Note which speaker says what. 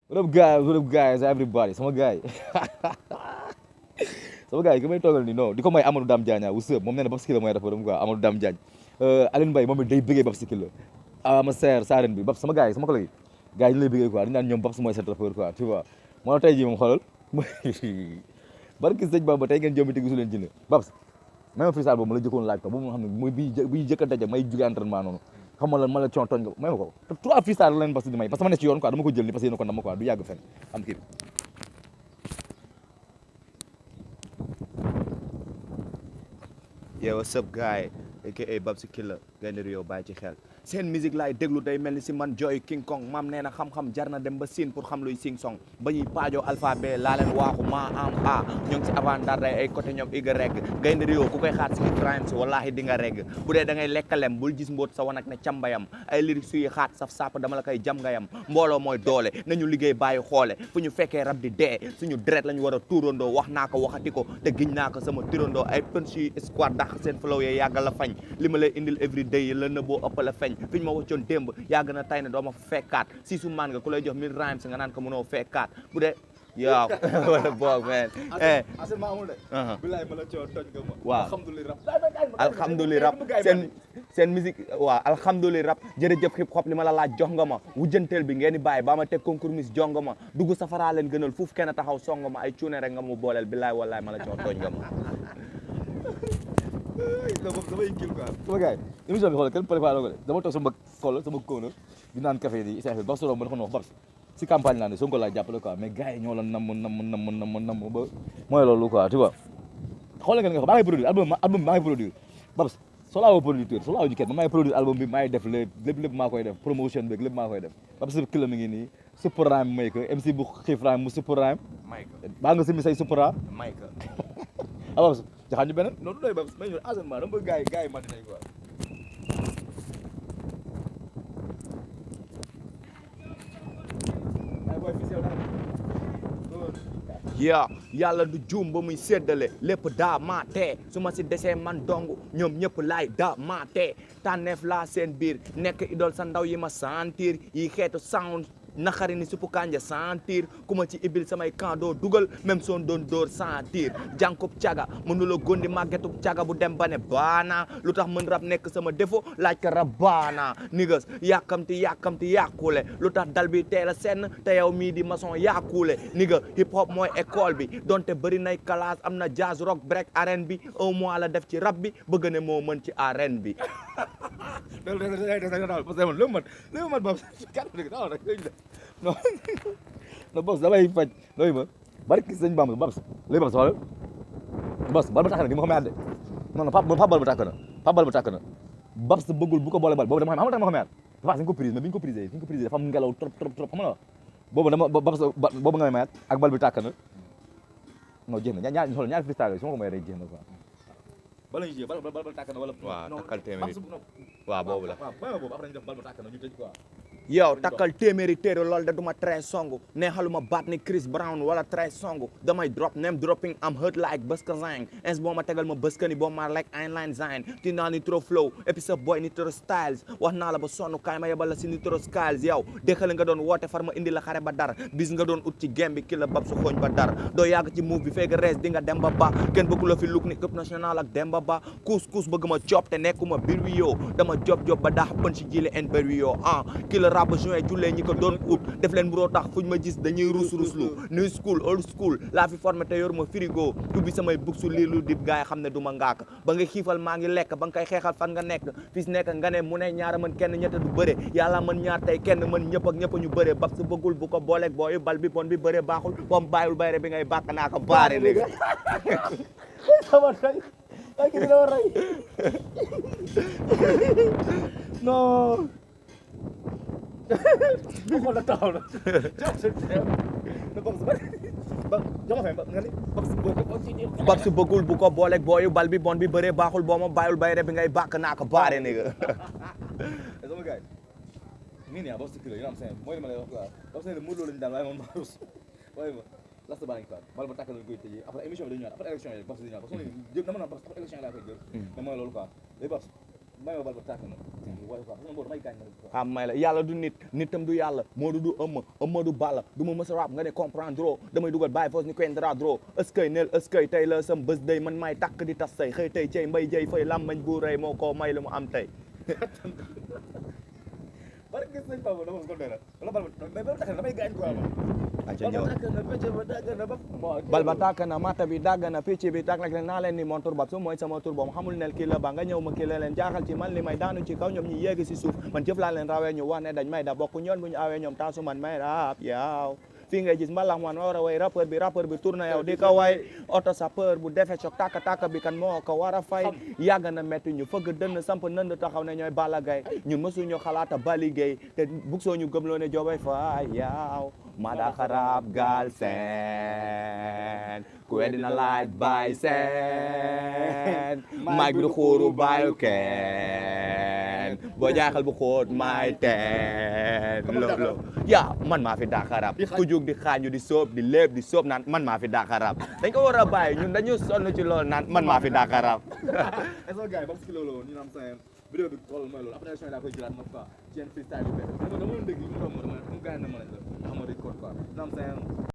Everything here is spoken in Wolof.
Speaker 1: what up guys everybody sama gars yi sama gars yi ki may toogal ni non di ko may Amadou Dame Diagne wu sëb moom nee na Babs Killa mooy rappeur quoi Amadou Dame Diagne Aline Mbaye moom it day bëggee Babs Killa ma sœur Sarène bi Babs sama gars yi sama collègue yi gars yi ñu lay bëggee quoi dañu naan ñoom Babs mooy seen rappeur quoi tu vois moo tax tey jii moom xoolal barki sëñ Bamba tey ngeen jombi te gisu leen jinne Babs même freestyle boobu ma la jëkkoon laaj ko boobu nga xam ne mooy bi jëkk a daje may jóge entraînement noonu xam nga lan ma la coon tooñ nga may ma ko te 3 freestyle la leen Babs di may parce que ma ne ci yoon quoi dama ko jël ni parce que yéen ko nam quoi du yàgg fenn am kii
Speaker 2: Yo, what's up guy aka Babs Killa Gaynde Rio bàyyi ci xel seen musique laay déglu day mel ni si man Joy King Kong maam nee na xam-xam jar na dem ba Siin pour xam luy sing song ba ñuy paajoo alphabet laa leen waaxu ma am a ñoo ngi si avant dar day ay côté ñoom iga regg Gaynde Rio ku koy xaat si hit rhymes wallahi di nga regg bu dee da ngay lekkalem bul gis mbóot sa wanak ne cambayam ay lyrics suy xaat saf sap dama la koy jam ngayam mbooloo mooy doole nañu liggéey bàyyi xoole fu ñu fekkee rab di dee suñu deret lañu war a tuurandoo wax naa ko waxati ko te giñ naa ko sama turandoo ay punch yi squad dàq seen flow yee yàggal la fañ li ma lay indil every day la na boo ëpp la feñ fi ñu ma waccoon démb yàgg na tay ne doo ma fa fekkaat si su maan nga ku lay jox 1000 rhymes nga naan ko mënoo fekkaat bu dee yow wala boog man
Speaker 1: asen ma amul de bilaay ma la coo tooñ nga ma
Speaker 2: waaw
Speaker 1: alhamdulilah
Speaker 2: alhamdulilah seen musique waaw alhamdulilah rap jërëjëf hip hop li ma la laaj jox nga ma wujjanteel bi ngeen di bàyyi ba ma teg concours mis jong ma dugg safaraa leen gënal fuuf kenn taxaw song ma ay cuune rek nga mu booleel bilaay wallaay ma la coo tooñ nga ma
Speaker 1: damay kii quoi sama gars yi émission bi xoolal kenn préparé ko de dama toog sama xoolal sama kóona di naan café di isa Babs Soro ma dafa wax Babs si campagne laa ne Sonko laa jàppale quoi mais gars yi ñoo la nam ba mooy loolu quoi tu vois xoolal ngeen nga xam maa ngi produire album maa ngi produire Babs soo laa woo producteur soo laa woo ñu kenn man maa ngi produire album bi maa ngi def lépp maa koy def promotion bi lépp maa koy def Babs Killa mi ngi nii super rhyme may ko MC bu xiif rhyme mu super rhyme baa nga simi say supera
Speaker 2: may ko
Speaker 1: Babs jaxaan ñu beneen noonu doy Babs may ñu enseignement dama bëgg gars yi màndi nañ quoi
Speaker 2: yaa yàlla du juum ba muy séddale lépp daa maatee su ma si desee man dong ñoom ñëpp laay daa maatee tànneef laa seen biir nekk idole sa ndaw yi ma sentir yi xeetu sound naxari ni suppu kanja sentir ku ma ci ibil samay camp doo dugal même son doon dóor sentir jànkub caga mënula gondi màggetub caga bu dem ba ne baana lu tax mën rab nekk sama défaut laaj ka rabbaana nigas yàkkamti yàqule lu tax dal bi teel a senn te yow mii di maçon yàqule niga hip hop mooy école bi donte bëri nay classe am na jazz rock break arène bi un mois la def ci rap bi bëgg ne moo mën ci arène bi
Speaker 1: non non Babs damay faj loolu ma barki sëñ Bamba Babs léegi Babs xoolal Babs bal ba tàkk na di ma xamee de non non Pape bal ba tàkk na Pape bal ba tàkk na Babs bëggul bu ko boole bal boobu dama xam nga ma xamee dafa dañ ko prise mais bi ñu ko prise dafa am ngelaw trop xam nga boobu dama Babs boobu nga may mayaat ak bal bi tàkk na non jéem na ñaari freestyle su ma ko may rek jéem na quoi bala ñu jiyee bal tàkk na wala
Speaker 2: waaw takkal téeméeri waaw boobu la
Speaker 1: waaw boobu après ñu def bal ba tàkk na ñu tëj quoi
Speaker 2: yow takkal téeméeri téere loolu da duma tray songu neexaluma baat ni Chris Brown wala tray songu damay drop name dropping am hurt like bëska zang ins boo ma tegal ma bëska ni boo ma like einline zine ti naa nitro flow épisode boy nitro styles wax naa la ba sonn kaay ma yebal la si nitro styles yow déxale nga doon woote far ma indi la xare ba dar bis nga doon ut ci game bi ki la Babs xooñ ba dar doo yàgg ci move bi feega rees di nga dem ba ba kenn bëggu la fi look ni équipe nationale ak dem ba ba kuus bëgg ma job te nekkuma bir wi yow dama job ba daax pën si jile en bir wi yow rab juin jullee ñi ko doon ut def leen buroo tax fuñ ma gis dañuy ruslu new school old school laa fi formé te yor ma frigo ubbi samay buksu lii lu dib gaay xam ne du ma ngaak ba nga xiifal maa ngi lekk ba nga koy xeexal fan nga nekk fis nekk nga ne mu ne ñaara mën kenn ñetta du bëre yàlla mën ñaar tey kenn mën ñëpp ak ñëpp ñu bëre Babs bëggul bu ko booleeg booyu bal bi bon bi bëre baaxul boom bàyyul bayre bi ngay bàkk naa ko baare léegi
Speaker 1: sama tay ay ki dina war rey non xool na taxaw na
Speaker 2: Babs bëggul bu ko booleeg booyu bal bi bon bi bëree baaxul boo ma bàyyul bayre bi ngay bàkk naa ko baare ni nga
Speaker 1: sama gars mii nii Babs Killa yi am seen mooy li ma lay wax quoi Babs ne mu loolu lañu daan waaye moom maa rus waaye ma last baa ngi quoi bal ba tàkk lañ koy tëjee après émission bi dañu ñëwaat après élection yi Babs dañu ñëwaat parce que jël dama naan Babs après élection yi laa koy jël mais mooy loolu quoi léegi Babs may ma bal ba tàkk na woy quoi parce que boo damay gaañ ma
Speaker 2: xam may la yàlla du nit nitam du yàlla Modou du ëmma du balla du ma mës a rap nga ne comprendre damay dugal bàyyi foos ni koy ndradro ëskay neel ëskay tey la sam bés day man maay takk di tas say xëy tey cey mbay jëy fay làmmañ bu rëy moo ko may lu mu am tey
Speaker 1: bari gis nañ Papa dama ko doy la wala mais ba tax damay gaañ quoi
Speaker 2: aca ñëw bal ba tàkk na mata bi dagg na picc bi tàkk na naa leen ni mon tur bab su mooy sama tur boom xamul nel kii la ba nga ñëw ma kii la leen jaaxal ci man li may daanu ci kaw ñoom ñi yéegi si suuf man jëf laa leen rawee ñu wax ne dañ may da bokku ñoon bu ñu awee ñoom taasu man may rap yaaw fii ngay gis mbalax man war a way rappeur bi tourné yow di ko way auto sapeur bu defee choc tàkk bi kan moo ko war a fay yàgg na métti ñu fëgg dënn samp nënd taxaw ne ñooy Balla Gaye ñun mësuñu xalaata baligéey te bug soo ñu gëmloo ne jobay fay yaaw ma daa xarab gaal seen ku weddi na laaj bay seen maag bi du xuuru bayu kenn boo jaaxal bu xóot may teen loolu yaa man maa fi daa xarab ku jug di xaañu di sóob di léeb di sóob naan man maa fi daa xarab dañ ko war a bàyyi ñun dañu sonn ci loolu naan man maa fi daa xarab
Speaker 1: est-ce que gars yi ba si loolu woon ñu naan sa vidéo bi xool mooy loolu après émission laa koy jëlaat ma quoi ci yenn freestyle yu bëri dama doon dégg ñu doon ma dama gaañ na ma lañ la xam nga dañ ko quoi